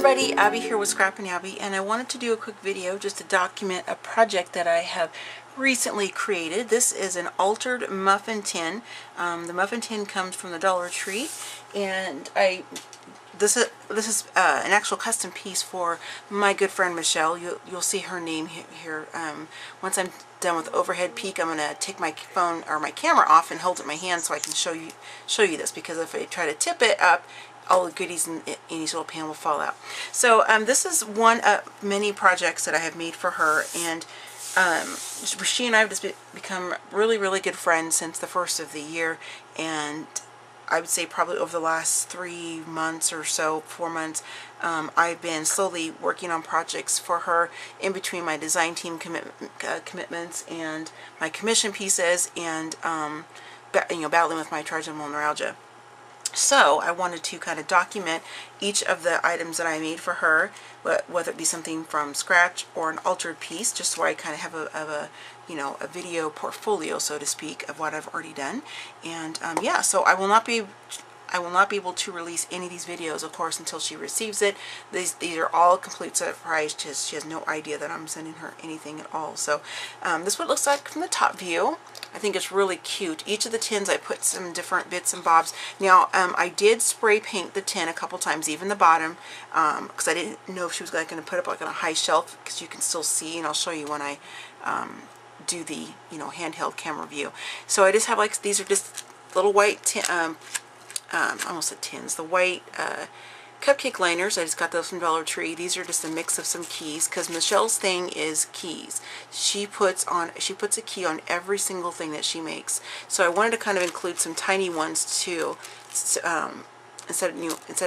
everybody, Abby here with ScrappinAbby, and I wanted to do a quick video just to document a project that I have recently created. This is an altered muffin tin. The muffin tin comes from the Dollar Tree, and this is an actual custom piece for my good friend Michelle. You'll see her name here. Once I'm done with overhead peek, I'm gonna take my phone or my camera off and hold it in my hand so I can show you this, because if I try to tip it up, all the goodies in each little pan will fall out. So this is one of many projects that I have made for her, and she and I have just become really good friends since the first of the year, and I would say probably over the last 3 months or so, 4 months, I've been slowly working on projects for her in between my design team commitments and my commission pieces, and battling with my trigeminal neuralgia. So I wanted to kind of document each of the items that I made for her, whether it be something from scratch or an altered piece, just so I kind of have a video portfolio, so to speak, of what I've already done. And yeah, so I will not be able to release any of these videos, of course, until she receives it. These are all a complete surprise. She has no idea that I'm sending her anything at all. So this is what it looks like from the top view. I think it's really cute. Each of the tins I put some different bits and bobs. Now I did spray paint the tin a couple times, even the bottom, because I didn't know if she was going to put up like on a high shelf, because you can still see, and I'll show you when I do the handheld camera view. So I just have like, these are just little white I almost said tins, the white cupcake liners. I just got those from Dollar Tree. These are just a mix of some keys, because Michelle's thing is keys. She puts a key on every single thing that she makes. So I wanted to kind of include some tiny ones too, instead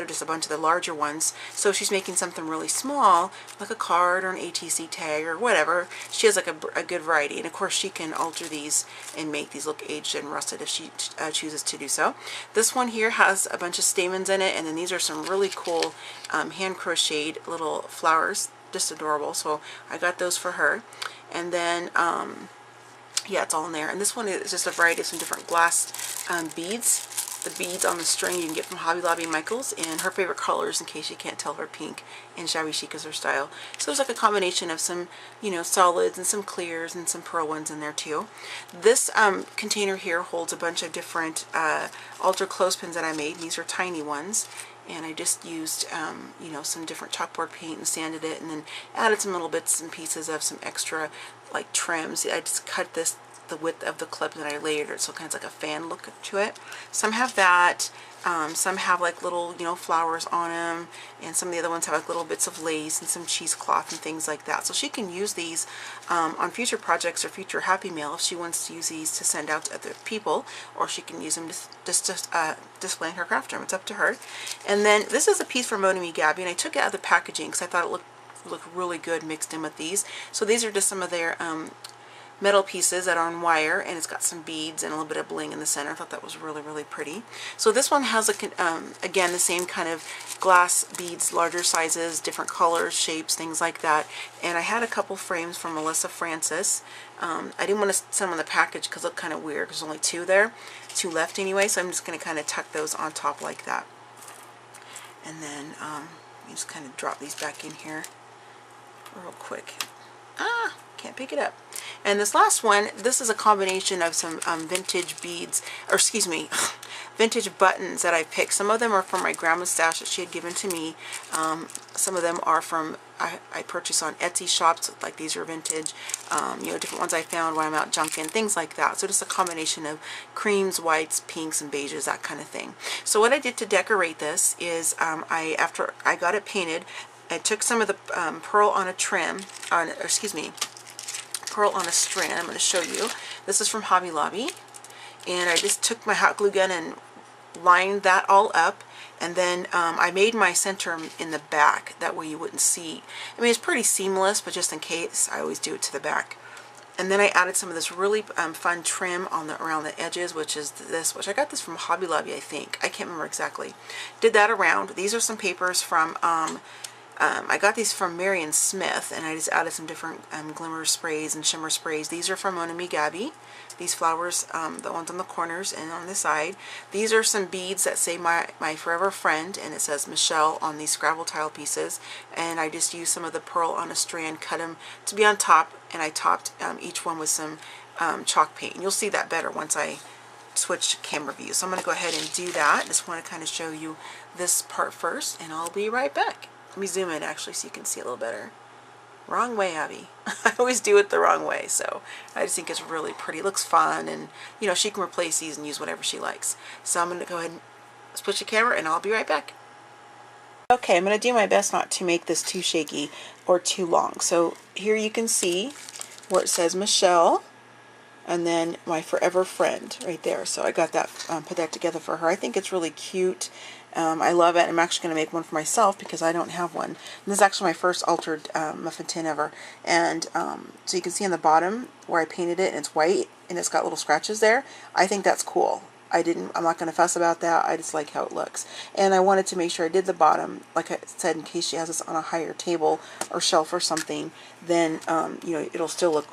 of just a bunch of the larger ones. So if she's making something really small, like a card or an ATC tag or whatever, she has like a good variety. And of course she can alter these and make these look aged and rusted if she chooses to do so. This one here has a bunch of stamens in it, and then these are some really cool hand crocheted little flowers, just adorable. So I got those for her. And then yeah, it's all in there. And this one is just a variety of some different glass beads. The beads on the string you can get from Hobby Lobby Michaels, and her favorite colors, in case you can't tell, are pink and Shabby Chic is her style. So there's like a combination of some solids and some clears and some pearl ones in there too. This container here holds a bunch of different altar clothespins that I made. These are tiny ones, and I just used some different chalkboard paint and sanded it, and then added some little bits and pieces of some extra like trims. I just cut the width of the clip, and I layered it so it kind of like a fan look to it. Some have that, some have like little flowers on them, and some of the other ones have like little bits of lace and some cheesecloth and things like that. So she can use these on future projects or future Happy Mail if she wants to use these to send out to other people, or she can use them just display in her craft room. It's up to her. And then this is a piece from Moda Me Gabby, and I took it out of the packaging because I thought it looked really good mixed in with these. So these are just some of their metal pieces that are on wire, and it's got some beads and a little bit of bling in the center. I thought that was really pretty. So this one has again the same kind of glass beads, larger sizes, different colors, shapes, things like that. And I had a couple frames from Melissa Francis. I didn't want to send them in the package because it looked kind of weird, because there's only two left anyway, so I'm just going to kind of tuck those on top like that. And then you just kind of drop these back in here real quick. Can't pick it up. And this last one, this is a combination of some vintage beads, or excuse me, vintage buttons that I picked. Some of them are from my grandma's stash that she had given to me. Some of them are from I purchased on Etsy shops, like these are vintage. Different ones I found when I'm out junking, things like that. So just a combination of creams, whites, pinks, and beiges, that kind of thing. So what I did to decorate this is after I got it painted, I took some of the pearl on a pearl on a strand. I'm going to show you. This is from Hobby Lobby, and I just took my hot glue gun and lined that all up, and then I made my center in the back, that way you wouldn't see. I mean, it's pretty seamless, but just in case, I always do it to the back. And then I added some of this really fun trim around the edges, which is this, which I got this from Hobby Lobby, I think. I can't remember exactly. Did that around. These are some papers from I got these from Marion Smith, and I just added some different glimmer sprays and shimmer sprays. These are from ScrappinAbby. These flowers, the ones on the corners and on the side. These are some beads that say my forever friend, and it says Michelle on these Scrabble tile pieces. And I just used some of the pearl on a strand, cut them to be on top, and I topped each one with some chalk paint. And you'll see that better once I switch camera views. So I'm going to go ahead and do that. Just want to kind of show you this part first, and I'll be right back. Let me zoom in actually so you can see a little better. Wrong way, Abby. I always do it the wrong way, so I just think it's really pretty. It looks fun, and you know, she can replace these and use whatever she likes. So I'm going to go ahead and switch the camera, and I'll be right back. Okay, I'm going to do my best not to make this too shaky or too long. So here you can see where it says Michelle, and then my forever friend right there. So I got that, put that together for her. I think it's really cute. I love it. I'm actually going to make one for myself because I don't have one. And this is actually my first altered muffin tin ever. And so you can see on the bottom where I painted it, and it's white, and it's got little scratches there. I think that's cool. I'm not going to fuss about that. I just like how it looks. And I wanted to make sure I did the bottom, like I said, in case she has this on a higher table or shelf or something, then, you know, it'll still look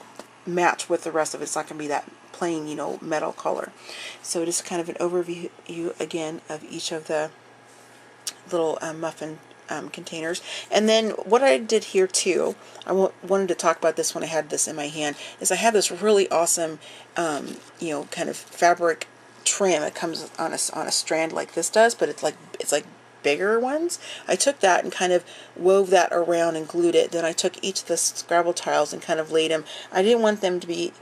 match with the rest of it. It's not going to be that plain, you know, metal color. So just kind of an overview again of each of the little muffin containers. And then what I did here too, I wanted to talk about this when I had this in my hand, is I have this really awesome, you know, kind of fabric trim. It comes on a strand like this does, but it's like bigger ones. I took that and kind of wove that around and glued it. Then I took each of the Scrabble tiles and kind of laid them. I didn't want them to be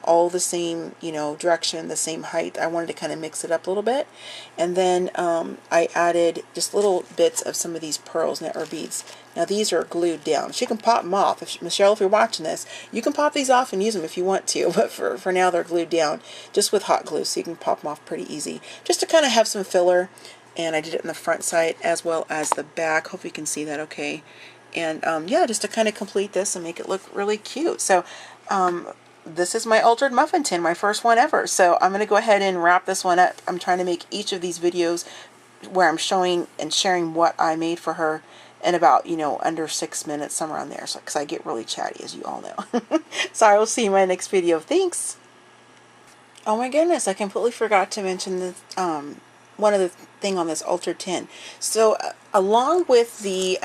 all the same, you know, direction, the same height. I wanted to kind of mix it up a little bit. And then I added just little bits of some of these pearls or beads. Now these are glued down. She can pop them off. Michelle, if you're watching this, you can pop these off and use them if you want to, but for now they're glued down just with hot glue, so you can pop them off pretty easy. Just to kind of have some filler. And I did it in the front side as well as the back. Hope you can see that okay. And yeah, just to kind of complete this and make it look really cute. So this is my altered muffin tin, my first one ever. So I'm going to go ahead and wrap this one up. I'm trying to make each of these videos where I'm showing and sharing what I made for her in about, you know, under 6 minutes, somewhere around there. So, because I get really chatty, as you all know. So I will see you in my next video. Thanks. Oh my goodness, I completely forgot to mention the one other thing on this altered tin. So along with the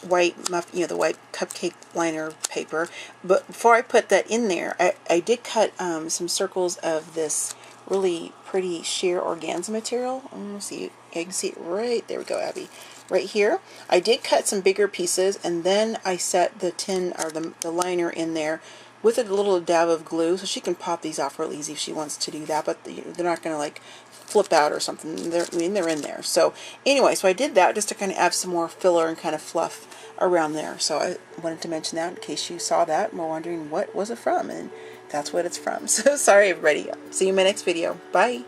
white muff, you know, the white cupcake liner paper, but before I put that in there, I did cut some circles of this really pretty sheer organza material. I'm gonna see, you can see it right there. We go, Abby. Right here, I did cut some bigger pieces, and then I set the tin or the liner in there with a little dab of glue, so she can pop these off real easy if she wants to do that. But they're not gonna like flip out or something. They're in there. So anyway, so I did that just to kind of add some more filler and kind of fluff around there. So I wanted to mention that in case you saw that and were wondering what was it from, and that's what it's from. So sorry everybody. See you in my next video. Bye.